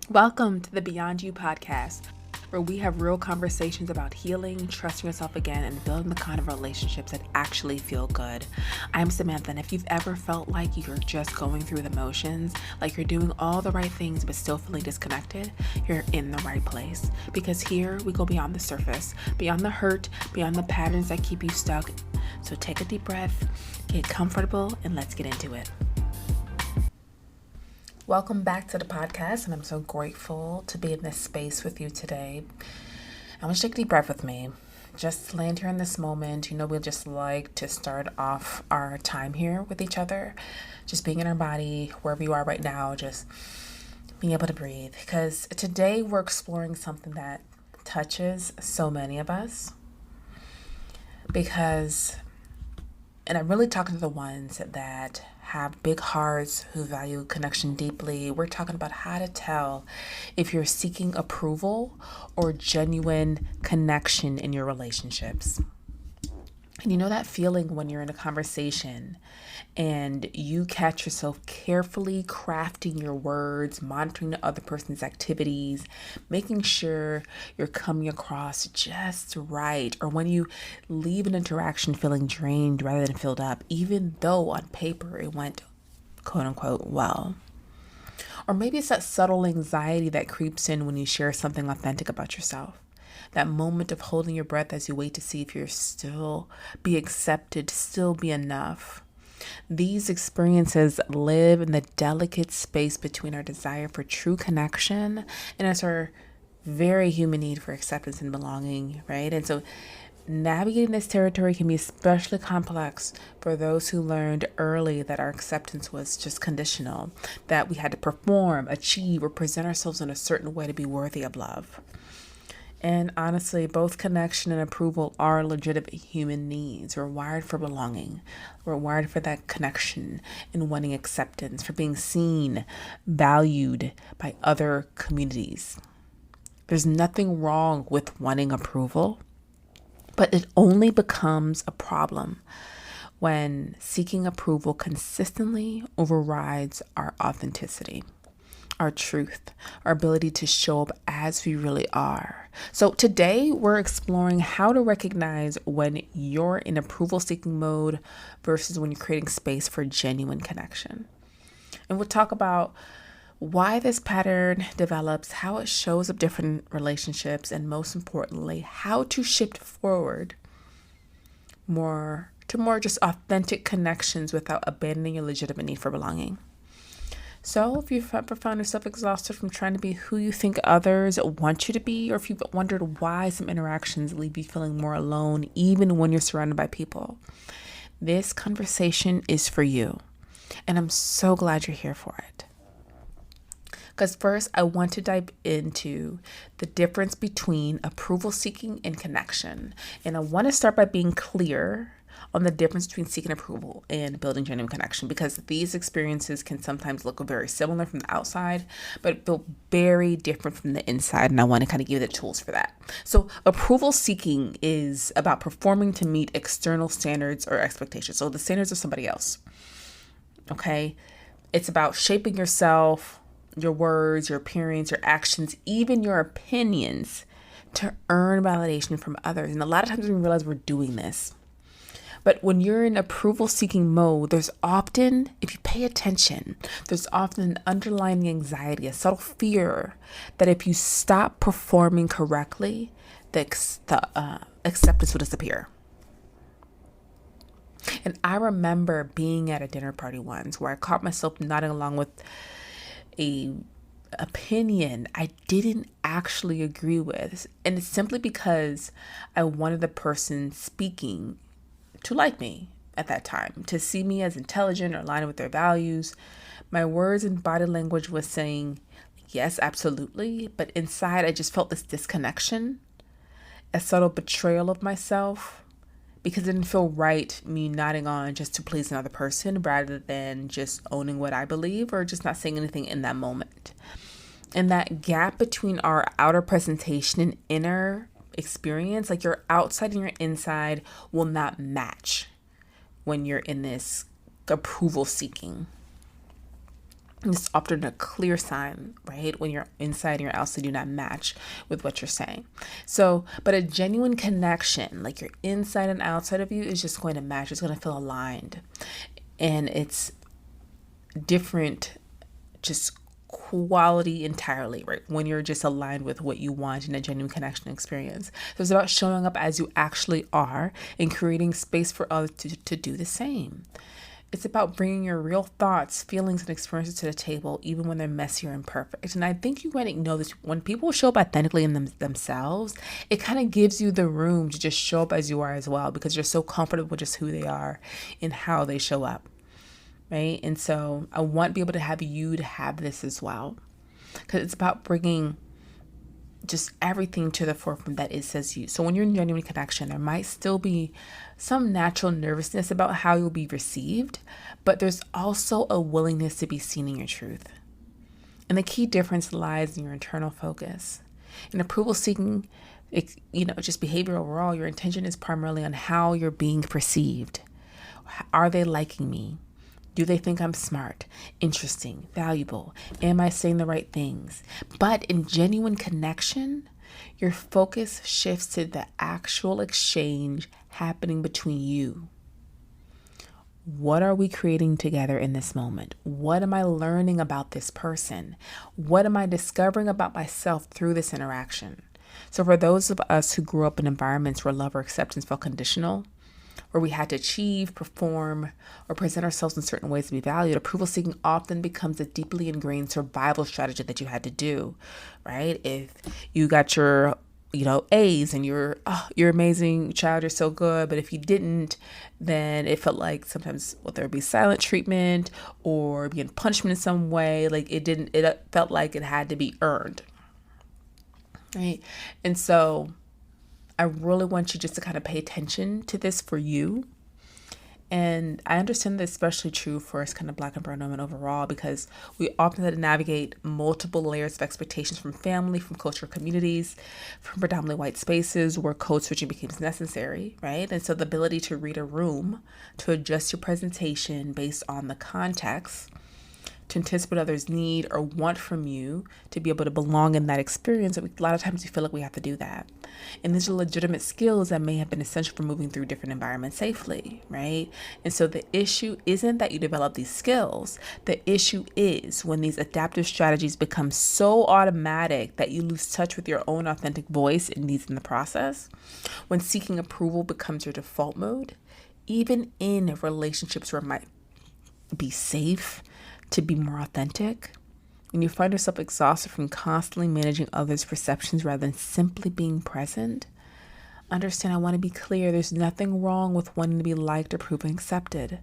Welcome to the Beyond You podcast, where we have real conversations about healing, trusting yourself again, and building the kind of relationships that actually feel good. I'm Samantha, and if you've ever felt like you're just going through the motions, like you're doing all the right things but still feeling disconnected, you're in the right place. Because here we go beyond the surface, beyond the hurt, beyond the patterns that keep you stuck. So take a deep breath, get comfortable, and let's get into it. Welcome back to the podcast, and I'm so grateful to be in this space with you today. I want you to take a deep breath with me. Just land here in this moment. We just like to start off our time here with each other, just being in our body, wherever you are right now, just being able to breathe. Because today we're exploring something that touches so many of us. And I'm really talking to the ones that have big hearts, who value connection deeply. We're talking about how to tell if you're seeking approval or genuine connection in your relationships. And you know that feeling when you're in a conversation and you catch yourself carefully crafting your words, monitoring the other person's activities, making sure you're coming across just right. Or when you leave an interaction feeling drained rather than filled up, even though on paper it went quote unquote well. Or maybe it's that subtle anxiety that creeps in when you share something authentic about yourself. That moment of holding your breath as you wait to see if you're still be accepted, still be enough. These experiences live in the delicate space between our desire for true connection and our very human need for acceptance and belonging, right? And so navigating this territory can be especially complex for those who learned early that our acceptance was just conditional, that we had to perform, achieve, or present ourselves in a certain way to be worthy of love. And honestly, both connection and approval are legitimate human needs. We're wired for belonging. We're wired for that connection and wanting acceptance, for being seen, valued by other communities. There's nothing wrong with wanting approval, but it only becomes a problem when seeking approval consistently overrides our authenticity, our truth, our ability to show up as we really are. So today we're exploring how to recognize when you're in approval seeking mode versus when you're creating space for genuine connection. And we'll talk about why this pattern develops, how it shows up different relationships, and most importantly, how to shift forward more just authentic connections without abandoning your legitimate need for belonging. So if you've ever found yourself exhausted from trying to be who you think others want you to be, or if you've wondered why some interactions leave you feeling more alone even when you're surrounded by people, this conversation is for you. And I'm so glad you're here for it. Because first, I want to dive into the difference between approval seeking and connection. And I want to start by being clear on the difference between seeking approval and building genuine connection, because these experiences can sometimes look very similar from the outside, but feel very different from the inside. And I want to kind of give you the tools for that. So approval seeking is about performing to meet external standards or expectations. So the standards of somebody else. Okay. It's about shaping yourself, your words, your appearance, your actions, even your opinions to earn validation from others. And a lot of times we realize we're doing this. But when you're in approval seeking mode, there's often, if you pay attention, there's often an underlying anxiety, a subtle fear that if you stop performing correctly, the acceptance will disappear. And I remember being at a dinner party once where I caught myself nodding along with a opinion I didn't actually agree with. And it's simply because I wanted the person speaking to like me at that time, to see me as intelligent or aligned with their values. My words and body language was saying, yes, absolutely. But inside, I just felt this disconnection, a subtle betrayal of myself, because it didn't feel right me nodding on just to please another person rather than just owning what I believe or just not saying anything in that moment. And that gap between our outer presentation and inner experience, like your outside and your inside, will not match when you're in this approval seeking. It's often a clear sign, right? When your inside and your outside do not match with what you're saying. So, but a genuine connection, like your inside and outside of you, is just going to match. It's going to feel aligned. And it's different, just quality entirely, right? When you're just aligned with what you want in a genuine connection experience. So it's about showing up as you actually are and creating space for others to do the same. It's about bringing your real thoughts, feelings, and experiences to the table, even when they're messy or imperfect. And I think you might know this, when people show up authentically in themselves, it kind of gives you the room to just show up as you are as well, because you're so comfortable with just who they are and how they show up, right? And so I want to be able to have you to have this as well, because it's about bringing just everything to the forefront that it says you. So when you're in genuine connection, there might still be some natural nervousness about how you'll be received, but there's also a willingness to be seen in your truth. And the key difference lies in your internal focus. In approval seeking, just behavior overall, your intention is primarily on how you're being perceived. Are they liking me? Do they think I'm smart, interesting, valuable? Am I saying the right things? But in genuine connection, your focus shifts to the actual exchange happening between you. What are we creating together in this moment? What am I learning about this person? What am I discovering about myself through this interaction? So for those of us who grew up in environments where love or acceptance felt conditional, where we had to achieve, perform, or present ourselves in certain ways to be valued, approval seeking often becomes a deeply ingrained survival strategy that you had to do, right? If you got your, A's and you're amazing child, you're so good. But if you didn't, then it felt like sometimes there would be silent treatment or being punishment in some way. Like it felt like it had to be earned, right? And so I really want you just to kind of pay attention to this for you. And I understand that's especially true for us kind of Black and brown women overall, because we often have to navigate multiple layers of expectations from family, from cultural communities, from predominantly white spaces where code switching becomes necessary, right? And so the ability to read a room, to adjust your presentation based on the context, to anticipate what others need or want from you to be able to belong in that experience. A lot of times we feel like we have to do that. And these are legitimate skills that may have been essential for moving through different environments safely, right? And so the issue isn't that you develop these skills. The issue is when these adaptive strategies become so automatic that you lose touch with your own authentic voice and needs in the process. When seeking approval becomes your default mode, even in relationships where it might be safe to be more authentic, and you find yourself exhausted from constantly managing others' perceptions rather than simply being present, understand, I want to be clear, there's nothing wrong with wanting to be liked, approved, and accepted.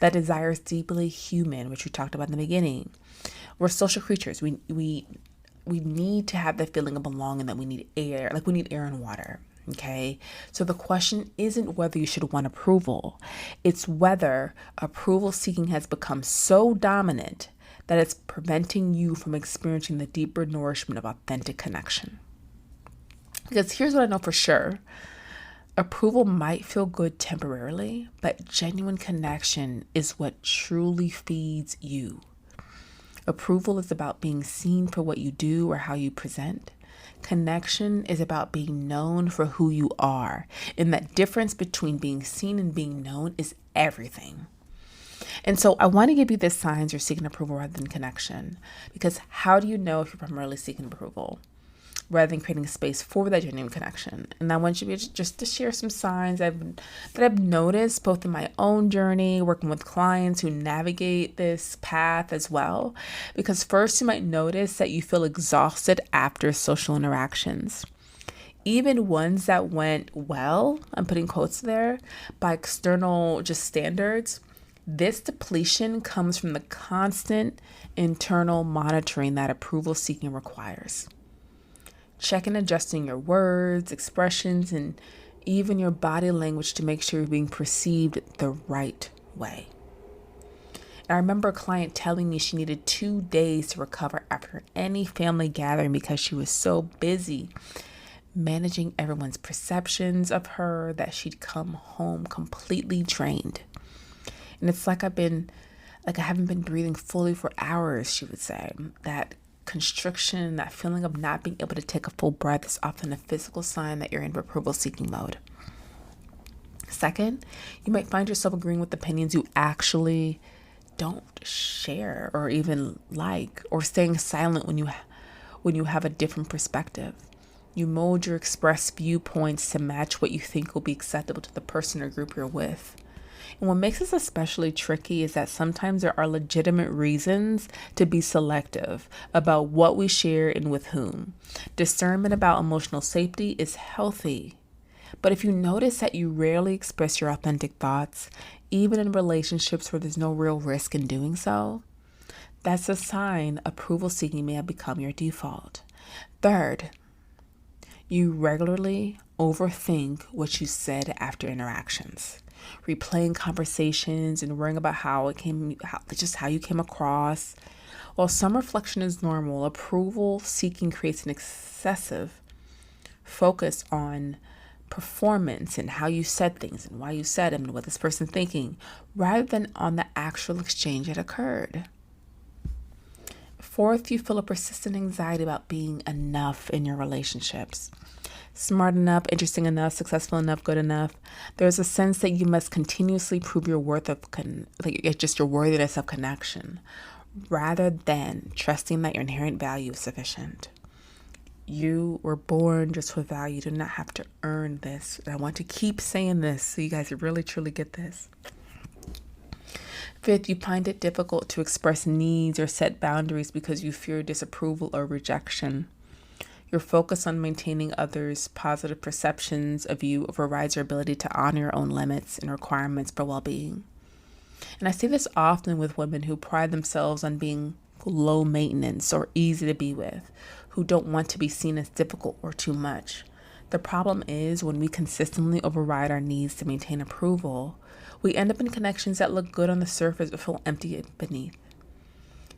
That desire is deeply human, which we talked about in the beginning. We're social creatures. We need to have the feeling of belonging, that we need air, like we need air and water. Okay, so the question isn't whether you should want approval. It's whether approval seeking has become so dominant that it's preventing you from experiencing the deeper nourishment of authentic connection. Because here's what I know for sure. Approval might feel good temporarily, but genuine connection is what truly feeds you. Approval is about being seen for what you do or how you present. Connection is about being known for who you are. And that difference between being seen and being known is everything. And so I want to give you the signs you're seeking approval rather than connection. Because how do you know if you're primarily seeking approval rather than creating space for that genuine connection? And I want you just to share some signs that I've noticed both in my own journey, working with clients who navigate this path as well. Because first, you might notice that you feel exhausted after social interactions. Even ones that went well, I'm putting quotes there, by external just standards. This depletion comes from the constant internal monitoring that approval seeking requires. Check and adjusting your words, expressions, and even your body language to make sure you're being perceived the right way. And I remember a client telling me she needed 2 days to recover after any family gathering because she was so busy managing everyone's perceptions of her that she'd come home completely drained. And it's like I've been Like, I haven't been breathing fully for hours, she would say. That constriction, that feeling of not being able to take a full breath is often a physical sign that you're in approval seeking mode. Second, you might find yourself agreeing with opinions you actually don't share or even like, or staying silent when you have a different perspective. You mold your expressed viewpoints to match what you think will be acceptable to the person or group you're with. And what makes this especially tricky is that sometimes there are legitimate reasons to be selective about what we share and with whom. Discernment about emotional safety is healthy. But if you notice that you rarely express your authentic thoughts, even in relationships where there's no real risk in doing so, that's a sign approval seeking may have become your default. Third, you regularly overthink what you said after interactions, replaying conversations and worrying about how you came across. While some reflection is normal, approval seeking creates an excessive focus on performance and how you said things and why you said them and what this person's thinking, rather than on the actual exchange that occurred. Fourth, you feel a persistent anxiety about being enough in your relationships. Smart enough, interesting enough, successful enough, good enough. There's a sense that you must continuously prove your worth just your worthiness of connection, rather than trusting that your inherent value is sufficient. You were born just with value. You do not have to earn this. And I want to keep saying this so you guys really, truly get this. Fifth, you find it difficult to express needs or set boundaries because you fear disapproval or rejection. Your focus on maintaining others' positive perceptions of you overrides your ability to honor your own limits and requirements for well-being. And I see this often with women who pride themselves on being low maintenance or easy to be with, who don't want to be seen as difficult or too much. The problem is when we consistently override our needs to maintain approval, we end up in connections that look good on the surface but feel empty beneath.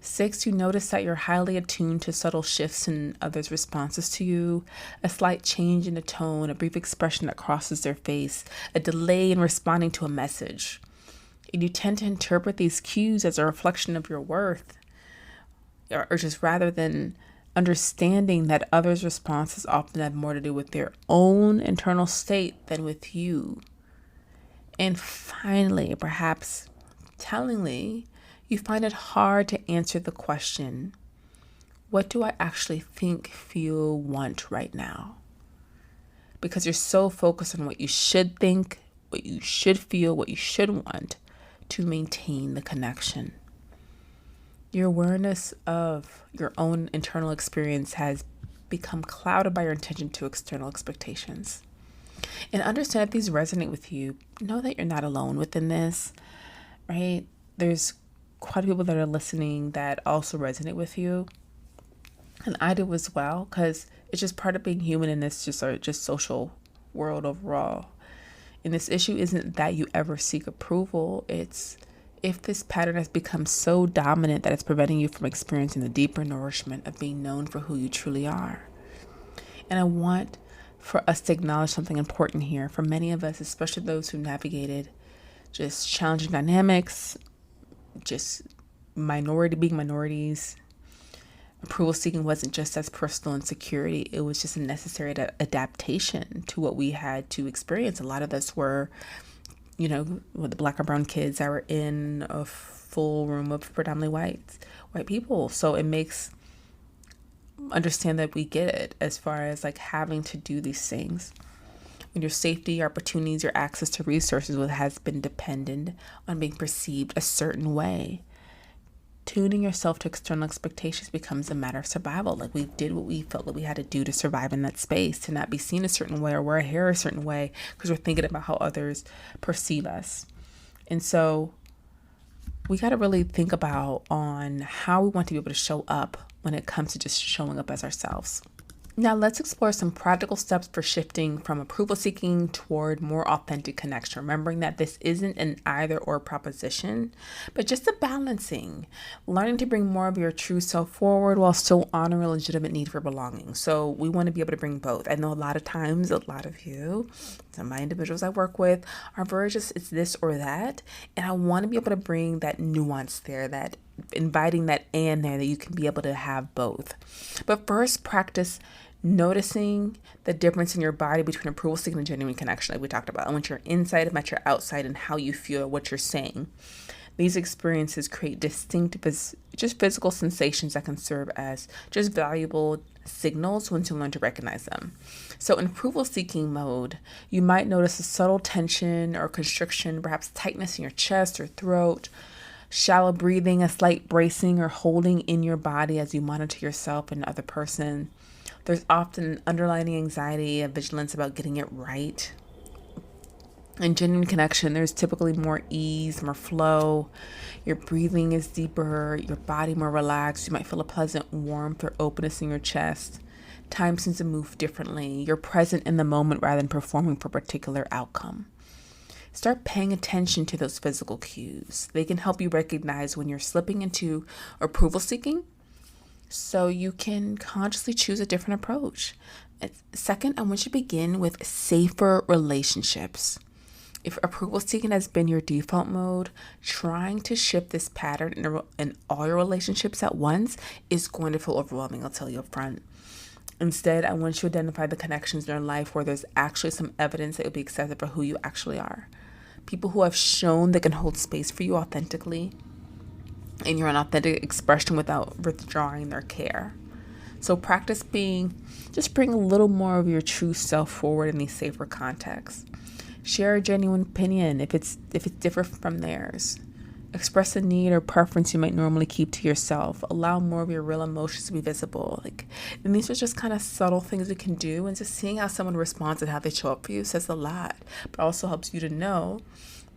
6, you notice that you're highly attuned to subtle shifts in others' responses to you, a slight change in the tone, a brief expression that crosses their face, a delay in responding to a message. And you tend to interpret these cues as a reflection of your worth, or just rather than understanding that others' responses often have more to do with their own internal state than with you. And finally, perhaps tellingly, you find it hard to answer the question, what do I actually think, feel, want right now? Because you're so focused on what you should think, what you should feel, what you should want to maintain the connection. Your awareness of your own internal experience has become clouded by your attention to external expectations. And understand if these resonate with you, know that you're not alone within this, right? There's quite a few people that are listening that also resonate with you. And I do as well, because it's just part of being human in this just social world overall. And this issue isn't that you ever seek approval. It's if this pattern has become so dominant that it's preventing you from experiencing the deeper nourishment of being known for who you truly are. And I want for us to acknowledge something important here. For many of us, especially those who navigated just challenging dynamics, just being minorities, approval seeking wasn't just as personal insecurity. It was just a necessary adaptation to what we had to experience. A lot of us were, with the Black or brown kids that were in a full room of predominantly white people. So it makes understand that we get it as far as like having to do these things. When your safety, your opportunities, your access to resources has been dependent on being perceived a certain way. Tuning yourself to external expectations becomes a matter of survival. Like we did what we felt that we had to do to survive in that space, to not be seen a certain way or wear hair a certain way because we're thinking about how others perceive us. And so we got to really think about on how we want to be able to show up when it comes to just showing up as ourselves. Now, let's explore some practical steps for shifting from approval seeking toward more authentic connection. Remembering that this isn't an either or proposition, but just a balancing, learning to bring more of your true self forward while still honoring a legitimate need for belonging. So, we want to be able to bring both. I know a lot of times, a lot of you, some of my individuals I work with, are very just it's this or that. And I want to be able to bring that nuance there, that inviting that and there, that you can be able to have both. But first, practice noticing the difference in your body between approval seeking and genuine connection, like we talked about. I want your inside, I want your outside, and how you feel, what you're saying. These experiences create distinct, just physical sensations that can serve as just valuable signals once you learn to recognize them. So in approval seeking mode, you might notice a subtle tension or constriction, perhaps tightness in your chest or throat, shallow breathing, a slight bracing or holding in your body as you monitor yourself and the other person. There's often an underlying anxiety and vigilance about getting it right. In genuine connection, there's typically more ease, more flow. Your breathing is deeper, your body more relaxed. You might feel a pleasant warmth or openness in your chest. Time seems to move differently. You're present in the moment rather than performing for a particular outcome. Start paying attention to those physical cues. They can help you recognize when you're slipping into approval seeking, so you can consciously choose a different approach. Second, I want you to begin with safer relationships. If approval seeking has been your default mode, trying to shift this pattern in all your relationships at once is going to feel overwhelming, I'll tell you up front. Instead, I want you to identify the connections in your life where there's actually some evidence that you'll be accepted for who you actually are. People who have shown they can hold space for you authentically, and you're an authentic expression without withdrawing their care. So practice just bring a little more of your true self forward in these safer contexts. Share a genuine opinion if it's different from theirs. Express a need or preference you might normally keep to yourself. Allow more of your real emotions to be visible. And these are just kind of subtle things we can do, and just seeing how someone responds and how they show up for you says a lot, but also helps you to know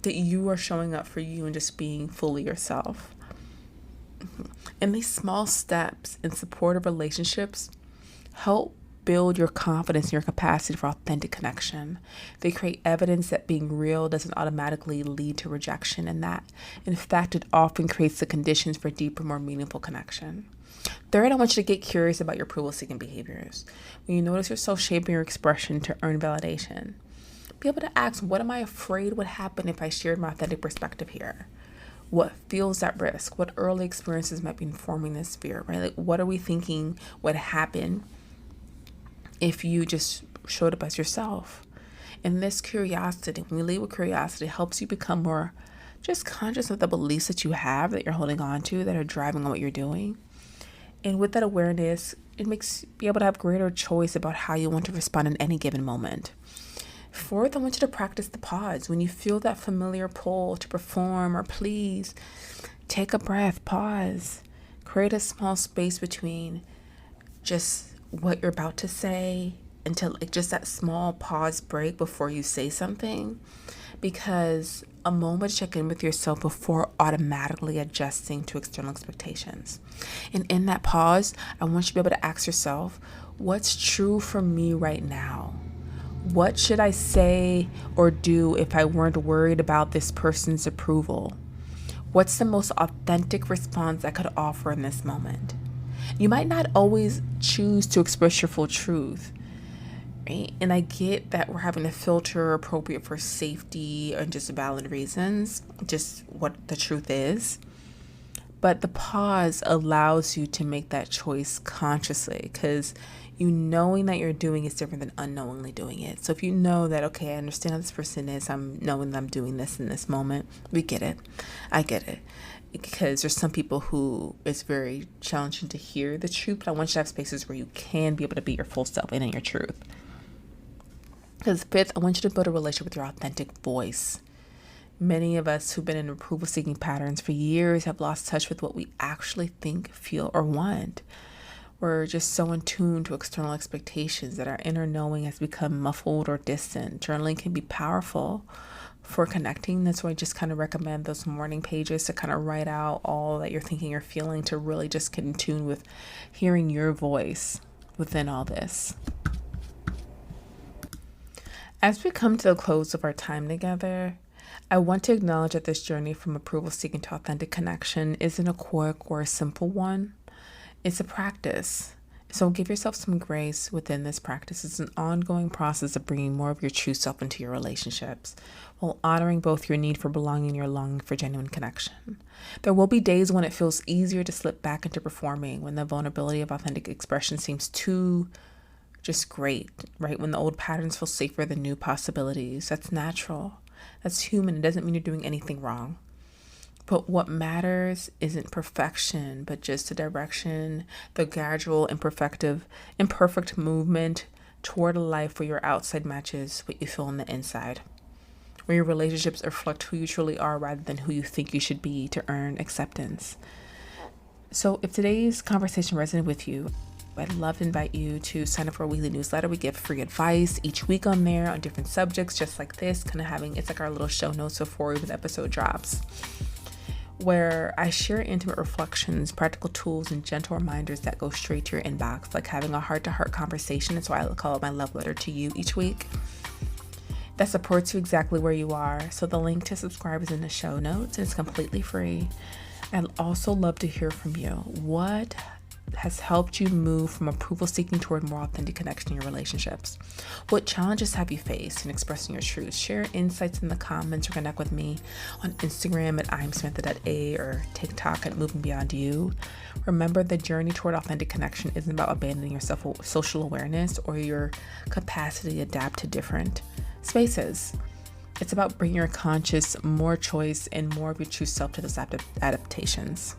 that you are showing up for you and just being fully yourself. And these small steps in supportive relationships help build your confidence in your capacity for authentic connection. They create evidence that being real doesn't automatically lead to rejection, and that, in fact, it often creates the conditions for deeper, more meaningful connection. Third, I want you to get curious about your approval-seeking behaviors. When you notice yourself shaping your expression to earn validation, be able to ask, what am I afraid would happen if I shared my authentic perspective here? What feels at risk? What early experiences might be informing this fear, right? Like, what are we thinking would happen if you just showed up as yourself? And this curiosity, when you lead with curiosity, helps you become more just conscious of the beliefs that you have, that you're holding on to, that are driving on what you're doing. And with that awareness, it makes you be able to have greater choice about how you want to respond in any given moment. Fourth, I want you to practice the pause. When you feel that familiar pull to perform or please, take a breath, pause, create a small space between just what you're about to say until just that small pause break before you say something, because a moment to check in with yourself before automatically adjusting to external expectations. And in that pause, I want you to be able to ask yourself, what's true for me right now? What should I say or do if I weren't worried about this person's approval? What's the most authentic response I could offer in this moment? You might not always choose to express your full truth, right? And I get that we're having to filter appropriate for safety and just valid reasons, just what the truth is. But the pause allows you to make that choice consciously, because you knowing that you're doing is different than unknowingly doing it. So if you know that, okay, I understand how this person is, I'm knowing that I'm doing this in this moment, we get it. I get it. Because there's some people who it's very challenging to hear the truth, but I want you to have spaces where you can be able to be your full self and in your truth. Because fifth, I want you to build a relationship with your authentic voice. Many of us who've been in approval-seeking patterns for years have lost touch with what we actually think, feel, or want. We're just so in tune to external expectations that our inner knowing has become muffled or distant. Journaling can be powerful for connecting. That's why I just kind of recommend those morning pages to kind of write out all that you're thinking or feeling, to really just get in tune with hearing your voice. within all this. As we come to the close of our time together, I want to acknowledge that this journey from approval seeking to authentic connection isn't a quick or a simple one. It's a practice. So give yourself some grace within this practice. It's an ongoing process of bringing more of your true self into your relationships while honoring both your need for belonging and your longing for genuine connection. There will be days when it feels easier to slip back into performing, when the vulnerability of authentic expression seems too just great, right? When the old patterns feel safer than new possibilities. That's natural. That's human. It doesn't mean you're doing anything wrong. But what matters isn't perfection, but just the direction, the gradual, imperfect movement toward a life where your outside matches what you feel on the inside, where your relationships reflect who you truly are rather than who you think you should be to earn acceptance. So if today's conversation resonated with you, I'd love to invite you to sign up for a weekly newsletter. We give free advice each week on there on different subjects, just like this, it's like our little show notes before the episode drops, where I share intimate reflections, practical tools, and gentle reminders that go straight to your inbox, like having a heart-to-heart conversation. That's why I call it my love letter to you each week. That supports you exactly where you are. So the link to subscribe is in the show notes, and it's completely free. I'd also love to hear from you. What has helped you move from approval seeking toward more authentic connection in your relationships? What challenges have you faced in expressing your truth? Share insights in the comments or connect with me on Instagram at imsamantha.a or TikTok at Moving Beyond You. Remember, the journey toward authentic connection isn't about abandoning your social awareness or your capacity to adapt to different spaces. It's about bringing your conscious, more choice, and more of your true self to those adaptations.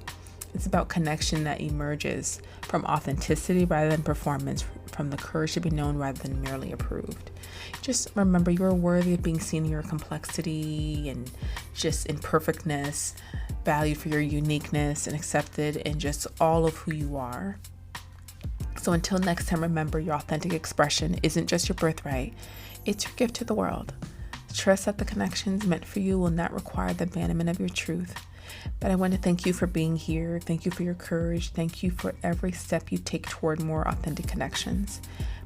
It's about connection that emerges from authenticity rather than performance, from the courage to be known rather than merely approved. Just remember, you're worthy of being seen in your complexity and just imperfectness, valued for your uniqueness, and accepted in just all of who you are. So until next time, remember, your authentic expression isn't just your birthright, it's your gift to the world. Trust that the connections meant for you will not require the abandonment of your truth. But I want to thank you for being here. Thank you for your courage. Thank you for every step you take toward more authentic connections.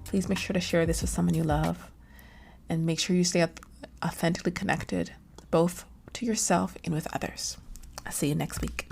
Please make sure to share this with someone you love, and make sure you stay authentically connected, both to yourself and with others. I'll see you next week.